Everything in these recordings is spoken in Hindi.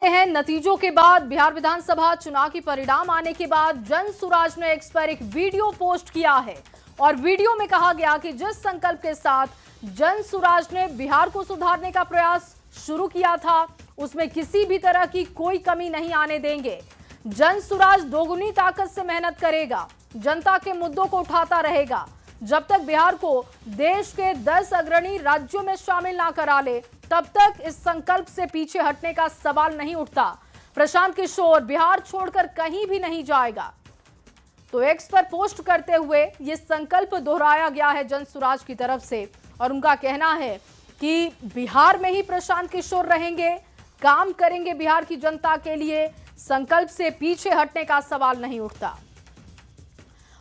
हैं नतीजों के बाद बिहार विधानसभा चुनाव की परिणाम आने के बाद जनसुराज ने एक्स पर एक वीडियो पोस्ट किया है और वीडियो में कहा गया कि जिस संकल्प के साथ जनसुराज ने बिहार को सुधारने का प्रयास शुरू किया था उसमें किसी भी तरह की कोई कमी नहीं आने देंगे। जनसुराज दोगुनी ताकत से मेहनत करेगा, जनता के मुद्दों को उठाता रहेगा। जब तक बिहार को देश के 10 अग्रणी राज्यों में शामिल ना करा ले तब तक इस संकल्प से पीछे हटने का सवाल नहीं उठता। प्रशांत किशोर बिहार छोड़कर कहीं भी नहीं जाएगा, तो एक्स पर पोस्ट करते हुए यह संकल्प दोहराया गया है जनसुराज की तरफ से और उनका कहना है कि बिहार में ही प्रशांत किशोर रहेंगे, काम करेंगे बिहार की जनता के लिए, संकल्प से पीछे हटने का सवाल नहीं उठता।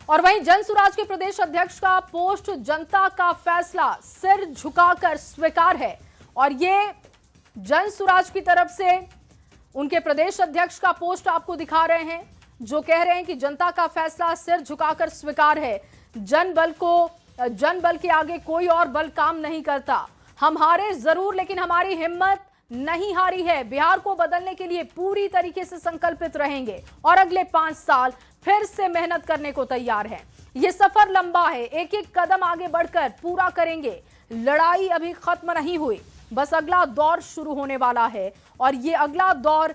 और वहीं जनसुराज के प्रदेश अध्यक्ष का पोस्ट जनता का फैसला सिर झुकाकर स्वीकार है और ये जनसुराज की तरफ से उनके प्रदेश अध्यक्ष का पोस्ट आपको दिखा रहे हैं जो कह रहे हैं कि जनता का फैसला सिर झुकाकर स्वीकार है। जनबल के आगे कोई और बल काम नहीं करता। हम हारे जरूर लेकिन हमारी हिम्मत नहीं हारी है। बिहार को बदलने के लिए पूरी तरीके से संकल्पित रहेंगे और अगले 5 साल फिर से मेहनत करने को तैयार हैं। ये सफर लंबा है, एक एक कदम आगे बढ़कर पूरा करेंगे। लड़ाई अभी खत्म नहीं हुई, बस अगला दौर शुरू होने वाला है और ये अगला दौर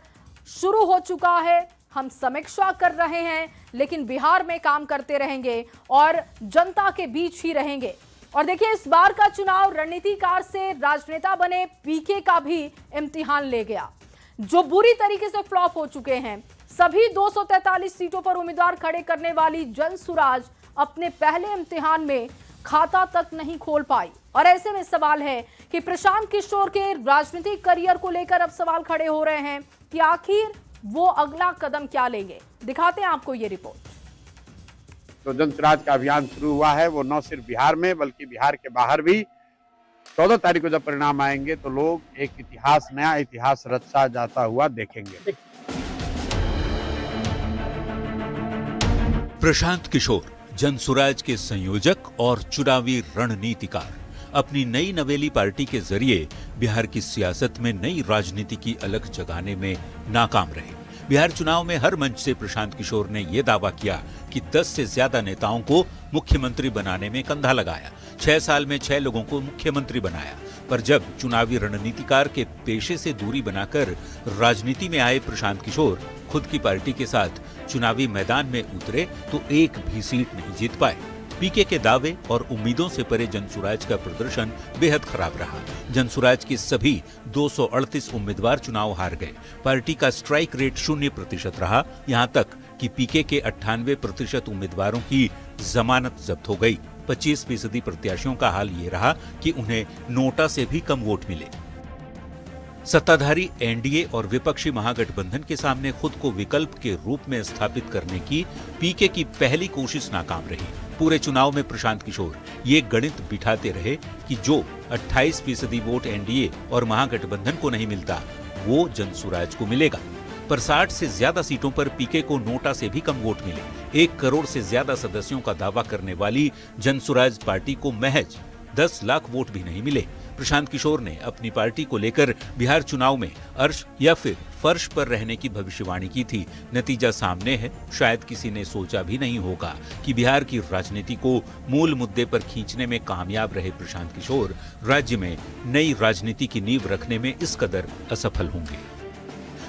शुरू हो चुका है। हम समीक्षा कर रहे हैं लेकिन बिहार में काम करते रहेंगे और जनता के बीच ही रहेंगे। और देखिए इस बार का चुनाव रणनीतिकार से राजनेता बने पीके का भी इम्तिहान ले गया, जो बुरी तरीके से फ्लॉप हो चुके हैं। सभी 243 सीटों पर उम्मीदवार खड़े करने वाली जनसुराज अपने पहले इम्तिहान में खाता तक नहीं खोल पाई और ऐसे में सवाल है कि प्रशांत किशोर के राजनीतिक करियर को लेकर अब सवाल खड़े हो रहे हैं कि आखिर वो अगला कदम क्या लेंगे। दिखाते हैं आपको ये रिपोर्ट। तो जनसुराज का अभियान शुरू हुआ है, वो न सिर्फ बिहार में बल्कि बिहार के बाहर भी। 14 तारीख को जब परिणाम आएंगे तो लोग एक इतिहास, नया इतिहास रचा जाता हुआ देखेंगे। प्रशांत किशोर जनसुराज के संयोजक और चुनावी रणनीतिकार अपनी नई नवेली पार्टी के जरिए बिहार की सियासत में नई राजनीति की अलख जगाने में नाकाम रहे। बिहार चुनाव में हर मंच से प्रशांत किशोर ने यह दावा किया कि 10 से ज्यादा नेताओं को मुख्यमंत्री बनाने में कंधा लगाया, 6 साल में 6 लोगों को मुख्यमंत्री बनाया। पर जब चुनावी रणनीतिकार के पेशे से दूरी बनाकर राजनीति में आए प्रशांत किशोर खुद की पार्टी के साथ चुनावी मैदान में उतरे तो एक भी सीट नहीं जीत पाए। पीके के दावे और उम्मीदों से परे जनसुराज का प्रदर्शन बेहद खराब रहा। जनसुराज के सभी 238 उम्मीदवार चुनाव हार गए। पार्टी का स्ट्राइक रेट 0% रहा, यहां तक कि पीके के 98% उम्मीदवारों की जमानत जब्त हो गई। 25% प्रत्याशियों का हाल ये रहा कि उन्हें नोटा से भी कम वोट मिले। सत्ताधारी एनडीए और विपक्षी महागठबंधन के सामने खुद को विकल्प के रूप में स्थापित करने की पीके की पहली कोशिश नाकाम रही। पूरे चुनाव में प्रशांत किशोर ये गणित बिठाते रहे कि जो 28% वोट एनडीए और महागठबंधन को नहीं मिलता वो जनसुराज को मिलेगा। पर 60 से ज्यादा सीटों पर पीके को नोटा से भी कम वोट मिले। 1 करोड़ से ज्यादा सदस्यों का दावा करने वाली जनसुराज पार्टी को महज 10 लाख वोट भी नहीं मिले। प्रशांत किशोर ने अपनी पार्टी को लेकर बिहार चुनाव में अर्श या फिर फर्श पर रहने की भविष्यवाणी की थी। नतीजा सामने है। शायद किसी ने सोचा भी नहीं होगा कि बिहार की राजनीति को मूल मुद्दे पर खींचने में कामयाब रहे प्रशांत किशोर राज्य में नई राजनीति की नींव रखने में इस कदर असफल होंगे।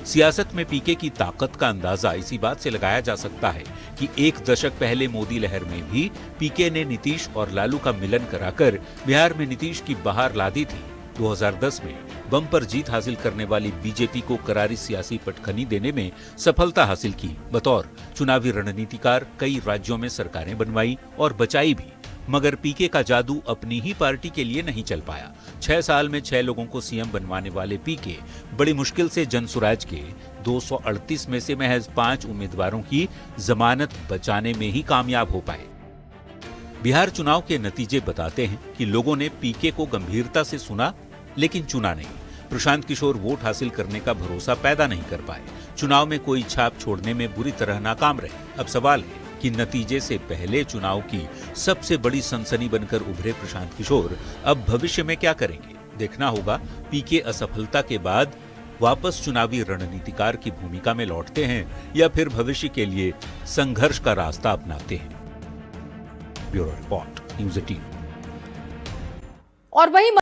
सियासत में पीके की ताकत का अंदाजा इसी बात से लगाया जा सकता है कि 1 दशक पहले मोदी लहर में भी पीके ने नीतीश और लालू का मिलन कराकर बिहार में नीतीश की बहार ला दी थी। 2010 में बम्पर जीत हासिल करने वाली बीजेपी को करारी सियासी पटखनी देने में सफलता हासिल की। बतौर चुनावी रणनीतिकार कई राज्यों में सरकारें बनवाई और बचाई भी, मगर पीके का जादू अपनी ही पार्टी के लिए नहीं चल पाया। 6 साल में 6 लोगों को सीएम बनवाने वाले पीके बड़ी मुश्किल से जनसुराज के 238 में से महज 5 उम्मीदवारों की जमानत बचाने में ही कामयाब हो पाए। बिहार चुनाव के नतीजे बताते हैं कि लोगों ने पीके को गंभीरता से सुना लेकिन चुना नहीं। प्रशांत किशोर वोट हासिल करने का भरोसा पैदा नहीं कर पाए। चुनाव में कोई छाप छोड़ने में बुरी तरह नाकाम रहे। अब सवाल है कि नतीजे से पहले चुनाव की सबसे बड़ी सनसनी बनकर उभरे प्रशांत किशोर अब भविष्य में क्या करेंगे। देखना होगा पीके असफलता के बाद वापस चुनावी रणनीतिकार की भूमिका में लौटते हैं या फिर भविष्य के लिए संघर्ष का रास्ता अपनाते हैं। Bureau report, news 18। और वहीं